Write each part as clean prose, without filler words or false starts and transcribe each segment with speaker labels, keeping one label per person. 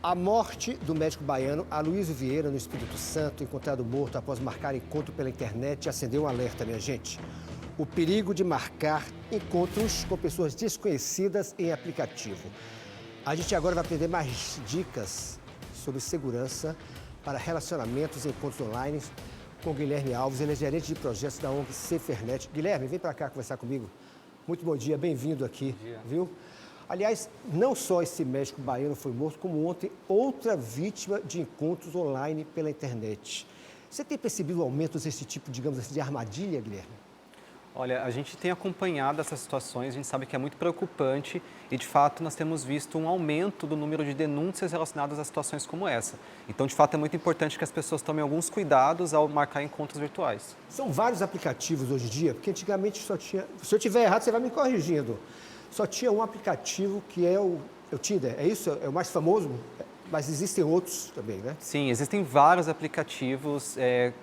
Speaker 1: A morte do médico baiano Aloysio Vieira, no Espírito Santo, encontrado morto após marcar encontro pela internet, acendeu um alerta, minha gente. O perigo de marcar encontros com pessoas desconhecidas em aplicativo. A gente agora vai aprender mais dicas sobre segurança para relacionamentos e encontros online com o Guilherme Alves. Ele é gerente de projetos da ONG Cefernet. Guilherme, vem para cá conversar comigo. Muito bom dia, bem-vindo aqui, viu? Aliás, não só esse médico baiano foi morto, como ontem outra vítima de encontros online pela internet. Você tem percebido aumentos desse tipo, digamos assim, de armadilha, Guilherme?
Speaker 2: Olha, a gente tem acompanhado essas situações, a gente sabe que é muito preocupante e, de fato, nós temos visto um aumento do número de denúncias relacionadas a situações como essa. Então, de fato, é muito importante que as pessoas tomem alguns cuidados ao marcar encontros virtuais.
Speaker 1: São vários aplicativos hoje em dia, porque antigamente só tinha... Se eu estiver errado, você vai me corrigindo. Só tinha um aplicativo que é o Tinder, é isso? É o mais famoso? Mas existem outros também, né?
Speaker 2: Sim, existem vários aplicativos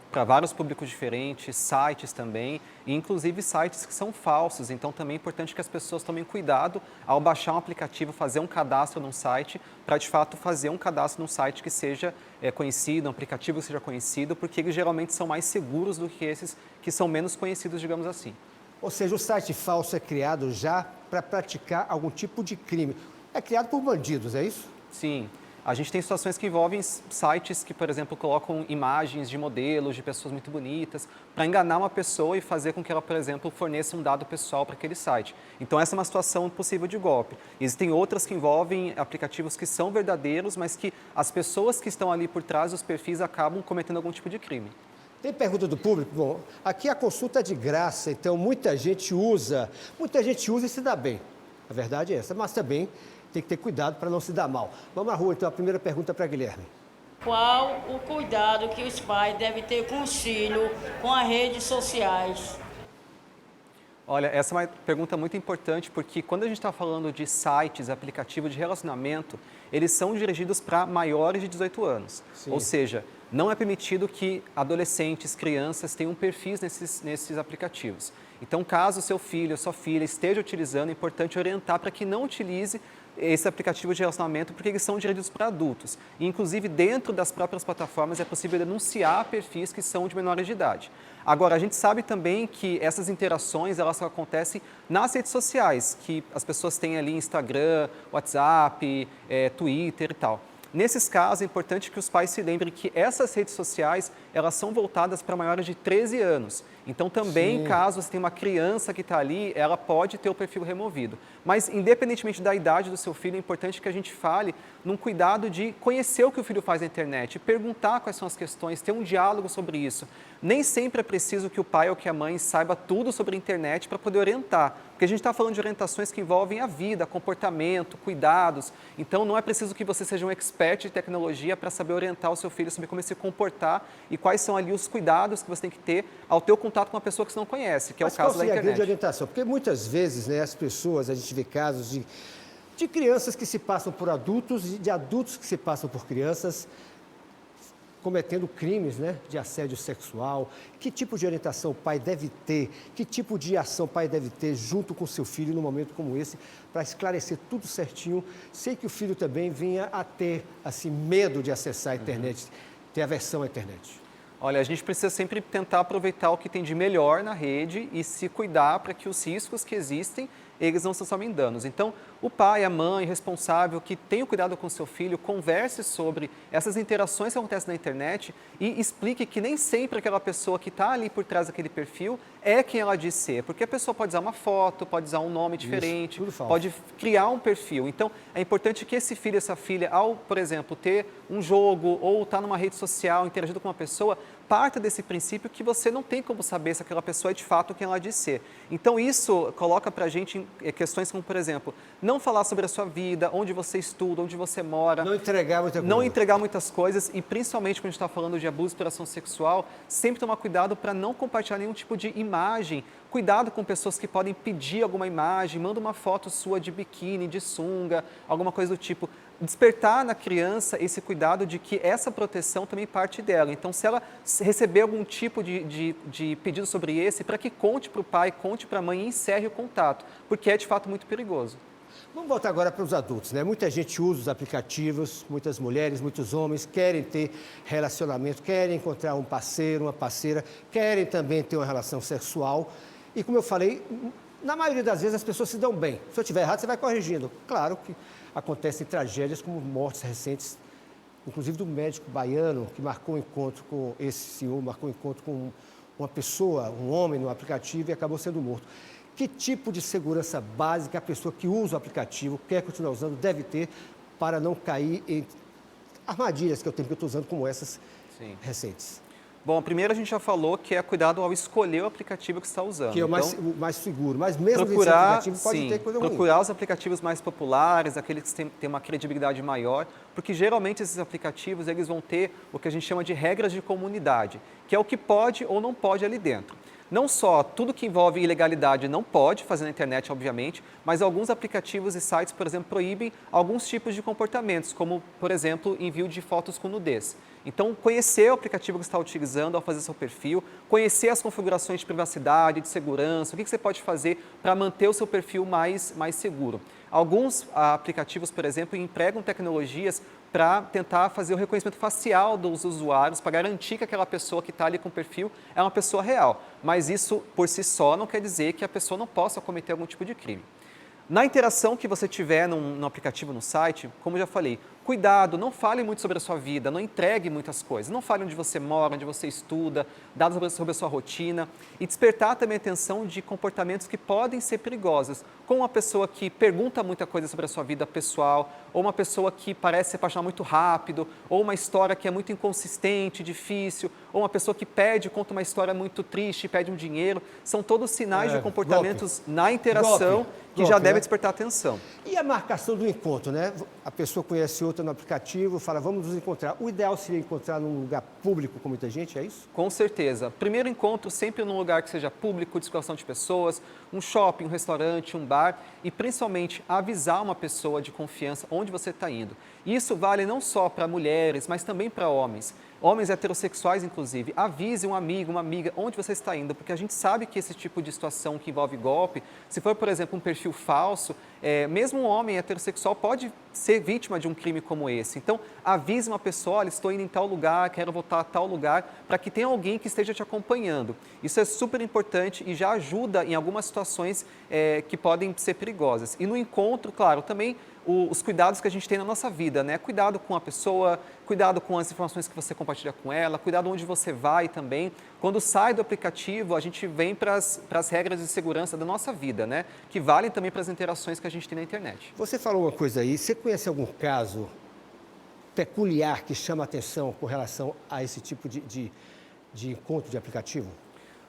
Speaker 2: para vários públicos diferentes, sites também, e inclusive sites que são falsos. Então, também é importante que as pessoas tomem cuidado ao baixar um aplicativo, fazer um cadastro num site, para de fato fazer um cadastro num site que seja conhecido, um aplicativo que seja conhecido, porque eles geralmente são mais seguros do que esses que são menos conhecidos, digamos assim.
Speaker 1: Ou seja, o site falso é criado já para praticar algum tipo de crime. É criado por bandidos, é isso?
Speaker 2: Sim. A gente tem situações que envolvem sites que, por exemplo, colocam imagens de modelos, de pessoas muito bonitas, para enganar uma pessoa e fazer com que ela, por exemplo, forneça um dado pessoal para aquele site. Então, essa é uma situação possível de golpe. Existem outras que envolvem aplicativos que são verdadeiros, mas que as pessoas que estão ali por trás dos perfis acabam cometendo algum tipo de crime.
Speaker 1: Tem pergunta do público? Bom, aqui a consulta é de graça, então muita gente usa e se dá bem. A verdade é essa, mas também tem que ter cuidado para não se dar mal. Vamos à rua, então, a primeira pergunta para Guilherme.
Speaker 3: Qual o cuidado que os pais devem ter com os filhos, com as redes sociais?
Speaker 2: Olha, essa é uma pergunta muito importante porque quando a gente está falando de sites, aplicativos de relacionamento, eles são dirigidos para maiores de 18 anos.
Speaker 1: Sim.
Speaker 2: Ou seja, não é permitido que adolescentes, crianças tenham perfis nesses aplicativos. Então, caso seu filho ou sua filha esteja utilizando, é importante orientar para que não utilize esse aplicativo de relacionamento, porque eles são dirigidos para adultos. E, inclusive, dentro das próprias plataformas é possível denunciar perfis que são de menores de idade. Agora, a gente sabe também que essas interações, elas acontecem nas redes sociais, que as pessoas têm ali Instagram, WhatsApp, Twitter e tal. Nesses casos, é importante que os pais se lembrem que essas redes sociais, elas são voltadas para maiores de 13 anos. Então, também,
Speaker 1: Sim.
Speaker 2: caso você tenha uma criança que está ali, ela pode ter o perfil removido. Mas, independentemente da idade do seu filho, é importante que a gente fale num cuidado de conhecer o que o filho faz na internet, perguntar quais são as questões, ter um diálogo sobre isso. Nem sempre é preciso que o pai ou que a mãe saiba tudo sobre a internet para poder orientar. Porque a gente está falando de orientações que envolvem a vida, comportamento, cuidados. Então, não é preciso que você seja um expert de tecnologia para saber orientar o seu filho sobre como ele se comportar e quais são ali os cuidados que você tem que ter ao ter o contato com uma pessoa que você não conhece, que é o caso da
Speaker 1: Mas qual seria a grande
Speaker 2: internet.
Speaker 1: orientação? Porque muitas vezes, né, as pessoas, a gente vê casos de crianças que se passam por adultos e de adultos que se passam por crianças cometendo crimes, né, de assédio sexual. Que tipo de orientação o pai deve ter? Que tipo de ação o pai deve ter junto com o seu filho num momento como esse para esclarecer tudo certinho? Sei que o filho também venha a ter assim, medo de acessar a internet, ter aversão à internet.
Speaker 2: Olha, a gente precisa sempre tentar aproveitar o que tem de melhor na rede e se cuidar para que os riscos que existem, eles não se transformem em danos. Então, o pai, a mãe, responsável, que tenha cuidado com o seu filho, converse sobre essas interações que acontecem na internet e explique que nem sempre aquela pessoa que está ali por trás daquele perfil é quem ela diz ser. Porque a pessoa pode usar uma foto, pode usar um nome diferente,
Speaker 1: tudo falso.
Speaker 2: pode criar um perfil. Então, é importante que esse filho, essa filha, ao, por exemplo, ter um jogo ou estar numa rede social interagindo com uma pessoa, parta desse princípio que você não tem como saber se aquela pessoa é de fato quem ela diz ser. Então, isso coloca para a gente questões como, por exemplo, não falar sobre a sua vida, onde você estuda, onde você mora.
Speaker 1: Não entregar muita coisa.
Speaker 2: Não entregar muitas coisas e, principalmente, quando a gente está falando de abuso e exploração sexual, sempre tomar cuidado para não compartilhar nenhum tipo de imagem. Cuidado com pessoas que podem pedir alguma imagem, manda uma foto sua de biquíni, de sunga, alguma coisa do tipo. Despertar na criança esse cuidado de que essa proteção também parte dela. Então, se ela receber algum tipo de pedido sobre esse, para que conte para o pai, conte para a mãe e encerre o contato, porque é de fato muito perigoso.
Speaker 1: Vamos voltar agora para os adultos, né? Muita gente usa os aplicativos, muitas mulheres, muitos homens querem ter relacionamento, querem encontrar um parceiro, uma parceira, querem também ter uma relação sexual. E como eu falei, na maioria das vezes as pessoas se dão bem. Se eu estiver errado, você vai corrigindo. Claro que acontecem tragédias como mortes recentes, inclusive do médico baiano que marcou um encontro com esse senhor, marcou um encontro com uma pessoa, um homem no aplicativo e acabou sendo morto. Que tipo de segurança básica a pessoa que usa o aplicativo, quer continuar usando, deve ter para não cair em armadilhas que eu estou usando, como essas recentes?
Speaker 2: Bom, primeiro a gente já falou que é cuidado ao escolher o aplicativo que você está usando.
Speaker 1: Que é o mais seguro, mas mesmo esse aplicativo pode ter coisa ruim.
Speaker 2: Procurar os aplicativos mais populares, aqueles que têm uma credibilidade maior, porque geralmente esses aplicativos eles vão ter o que a gente chama de regras de comunidade, que é o que pode ou não pode ali dentro. Não só tudo que envolve ilegalidade não pode fazer na internet, obviamente, mas alguns aplicativos e sites, por exemplo, proíbem alguns tipos de comportamentos, como, por exemplo, envio de fotos com nudez. Então, conhecer o aplicativo que você está utilizando ao fazer seu perfil, conhecer as configurações de privacidade, de segurança, o que você pode fazer para manter o seu perfil mais seguro. Alguns aplicativos, por exemplo, empregam tecnologias para tentar fazer o reconhecimento facial dos usuários, para garantir que aquela pessoa que está ali com o perfil é uma pessoa real. Mas isso, por si só, não quer dizer que a pessoa não possa cometer algum tipo de crime. Na interação que você tiver no aplicativo, no site, como eu já falei, cuidado, não fale muito sobre a sua vida, não entregue muitas coisas. Não fale onde você mora, onde você estuda, dados sobre a sua rotina. E despertar também a atenção de comportamentos que podem ser perigosos, como uma pessoa que pergunta muita coisa sobre a sua vida pessoal, ou uma pessoa que parece se apaixonar muito rápido, ou uma história que é muito inconsistente, difícil, ou uma pessoa que conta uma história muito triste, pede um dinheiro. São todos sinais de comportamentos na interação que já devem despertar atenção.
Speaker 1: E a marcação do encontro, né? A pessoa conhece outra no aplicativo, fala, vamos nos encontrar. O ideal seria encontrar num lugar público com muita gente, é isso?
Speaker 2: Com certeza. Primeiro encontro sempre num lugar que seja público, de circulação de pessoas, um shopping, um restaurante, um bar e principalmente avisar uma pessoa de confiança onde você está indo. Isso vale não só para mulheres, mas também para homens. Homens heterossexuais, inclusive, avise um amigo, uma amiga, onde você está indo, porque a gente sabe que esse tipo de situação que envolve golpe, se for, por exemplo, um perfil falso, mesmo um homem heterossexual pode ser vítima de um crime como esse. Então, avise uma pessoa, olha, estou indo em tal lugar, quero voltar a tal lugar, para que tenha alguém que esteja te acompanhando. Isso é super importante e já ajuda em algumas situações que podem ser perigosas. E no encontro, claro, também os cuidados que a gente tem na nossa vida, né? Cuidado com a pessoa, cuidado com as informações que você compartilha com ela, cuidado onde você vai também. Quando sai do aplicativo, a gente vem para as regras de segurança da nossa vida, né? Que valem também para as interações que a gente tem na internet.
Speaker 1: Você falou uma coisa aí, você conhece algum caso peculiar que chama a atenção com relação a esse tipo de encontro de aplicativo?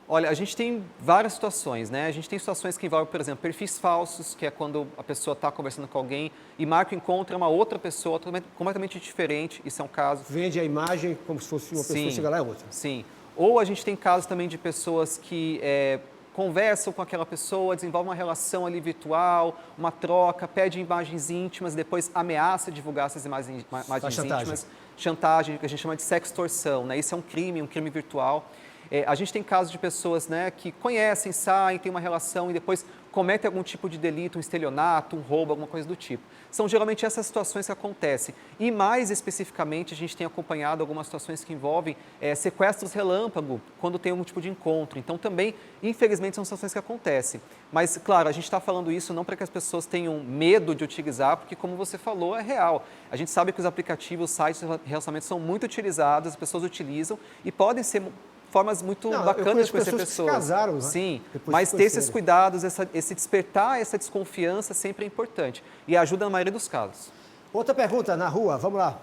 Speaker 2: Olha, a gente tem várias situações, né? A gente tem situações que envolvem, por exemplo, perfis falsos, que é quando a pessoa está conversando com alguém e marca o encontro, é uma outra pessoa completamente diferente, isso é um caso.
Speaker 1: Vende a imagem como se fosse uma pessoa e chega lá é outra.
Speaker 2: Sim. Ou a gente tem casos também de pessoas que conversam com aquela pessoa, desenvolvem uma relação ali virtual, uma troca, pede imagens íntimas, depois ameaça divulgar essas imagens íntimas. Chantagem, que a gente chama de sextorção, né? Isso é um crime virtual. A gente tem casos de pessoas, né, que conhecem, saem, têm uma relação e depois cometem algum tipo de delito, um estelionato, um roubo, alguma coisa do tipo. São geralmente essas situações que acontecem. E mais especificamente, a gente tem acompanhado algumas situações que envolvem sequestros relâmpago, quando tem algum tipo de encontro. Então também, infelizmente, são situações que acontecem. Mas, claro, a gente está falando isso não para que as pessoas tenham medo de utilizar, porque, como você falou, é real. A gente sabe que os aplicativos, sites de relacionamento são muito utilizados, as pessoas utilizam e podem ser formas muito bacanas de conhecer pessoas.
Speaker 1: Que se casaram, né?
Speaker 2: Sim, mas ter esses cuidados, esse despertar, essa desconfiança sempre é importante e ajuda na maioria dos casos.
Speaker 1: Outra pergunta na rua, vamos lá.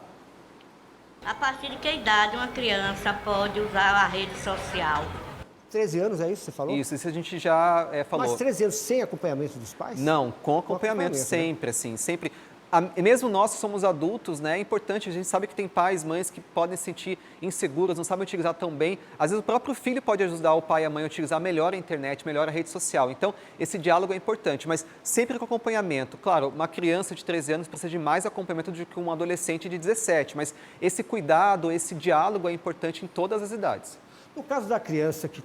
Speaker 3: A partir de que idade uma criança pode usar a rede social?
Speaker 1: 13 anos, é isso que você falou?
Speaker 2: Isso a gente já falou.
Speaker 1: Mas 13 anos sem acompanhamento dos pais?
Speaker 2: Não, com acompanhamento sempre, né? Assim, sempre. Mesmo nós que somos adultos, né, é importante, a gente sabe que tem pais, mães que podem se sentir inseguras, não sabem utilizar tão bem. Às vezes o próprio filho pode ajudar o pai e a mãe a utilizar melhor a internet, melhor a rede social. Então, esse diálogo é importante, mas sempre com acompanhamento. Claro, uma criança de 13 anos precisa de mais acompanhamento do que um adolescente de 17, mas esse cuidado, esse diálogo é importante em todas as idades.
Speaker 1: No caso da criança que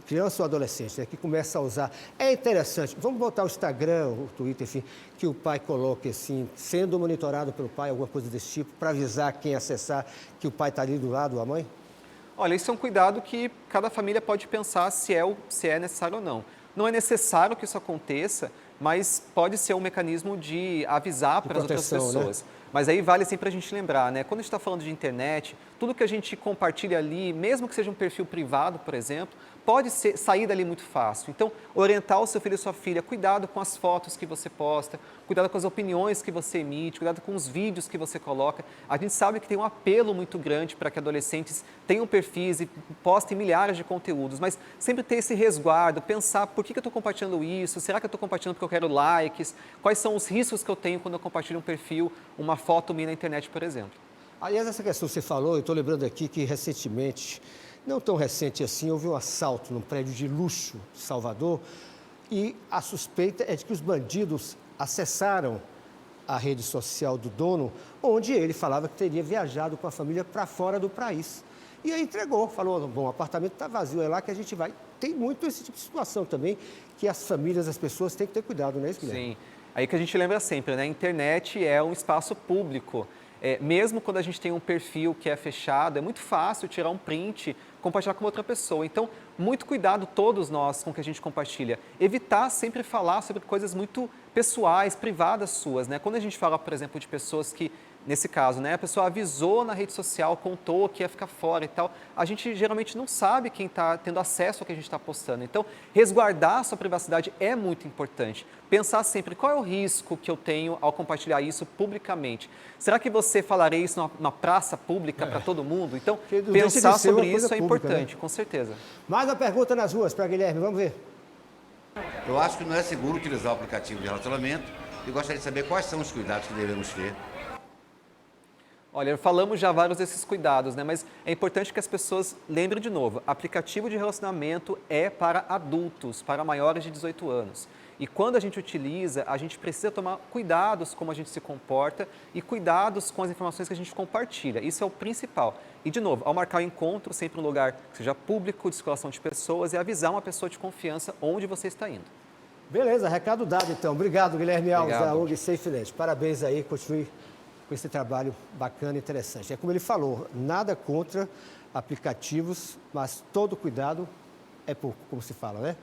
Speaker 1: criança ou adolescente, né, que começa a usar. É interessante, vamos botar o Instagram, o Twitter, enfim, que o pai coloque assim, sendo monitorado pelo pai, alguma coisa desse tipo, para avisar quem acessar que o pai está ali do lado, ou a mãe?
Speaker 2: Olha, isso é um cuidado que cada família pode pensar se é necessário ou não. Não é necessário que isso aconteça, mas pode ser um mecanismo de avisar para as outras pessoas. Né? Mas aí vale sempre a gente lembrar, né? Quando a gente está falando de internet, tudo que a gente compartilha ali, mesmo que seja um perfil privado, por exemplo, pode sair dali muito fácil. Então, orientar o seu filho e sua filha, cuidado com as fotos que você posta, cuidado com as opiniões que você emite, cuidado com os vídeos que você coloca. A gente sabe que tem um apelo muito grande para que adolescentes tenham perfis e postem milhares de conteúdos, mas sempre ter esse resguardo, pensar por que eu estou compartilhando isso, será que eu estou compartilhando porque eu quero likes, quais são os riscos que eu tenho quando eu compartilho um perfil, uma foto minha na internet, por exemplo.
Speaker 1: Aliás, essa questão que você falou, eu estou lembrando aqui que recentemente, não tão recente assim, houve um assalto num prédio de luxo de Salvador e a suspeita é de que os bandidos acessaram a rede social do dono, onde ele falava que teria viajado com a família para fora do país. E aí entregou, falou, bom, o apartamento está vazio, é lá que a gente vai. Tem muito esse tipo de situação também, que as famílias, as pessoas têm que ter cuidado, não é isso, Guilherme?
Speaker 2: Sim, aí que a gente lembra sempre, né? A internet é um espaço público. Mesmo quando a gente tem um perfil que é fechado, é muito fácil tirar um print, compartilhar com outra pessoa. Então, muito cuidado todos nós com o que a gente compartilha. Evitar sempre falar sobre coisas muito pessoais, privadas suas, né? Quando a gente fala, por exemplo, de pessoas que, nesse caso, né, a pessoa avisou na rede social, contou que ia ficar fora e tal, a gente geralmente não sabe quem está tendo acesso ao que a gente está postando. Então, resguardar a sua privacidade é muito importante. Pensar sempre qual é o risco que eu tenho ao compartilhar isso publicamente. Será que você falaria isso numa praça pública para todo mundo? Então, pensar sobre isso é importante, né? Com certeza.
Speaker 1: Mais uma pergunta nas ruas para Guilherme, vamos ver.
Speaker 4: Eu acho que não é seguro utilizar o aplicativo de relacionamento e gostaria de saber quais são os cuidados que devemos ter.
Speaker 2: Olha, falamos já vários desses cuidados, né? Mas é importante que as pessoas lembrem de novo, aplicativo de relacionamento é para adultos, para maiores de 18 anos. E quando a gente utiliza, a gente precisa tomar cuidados como a gente se comporta e cuidados com as informações que a gente compartilha. Isso é o principal. E, de novo, ao marcar o encontro, sempre um lugar que seja público, de circulação de pessoas e avisar uma pessoa de confiança onde você está indo.
Speaker 1: Beleza, recado dado então. Obrigado, Guilherme Alves, da
Speaker 2: Obrigado.
Speaker 1: ONG SafeNet. Parabéns aí, continue com esse trabalho bacana e interessante. É como ele falou, nada contra aplicativos, mas todo cuidado é pouco, como se fala, né?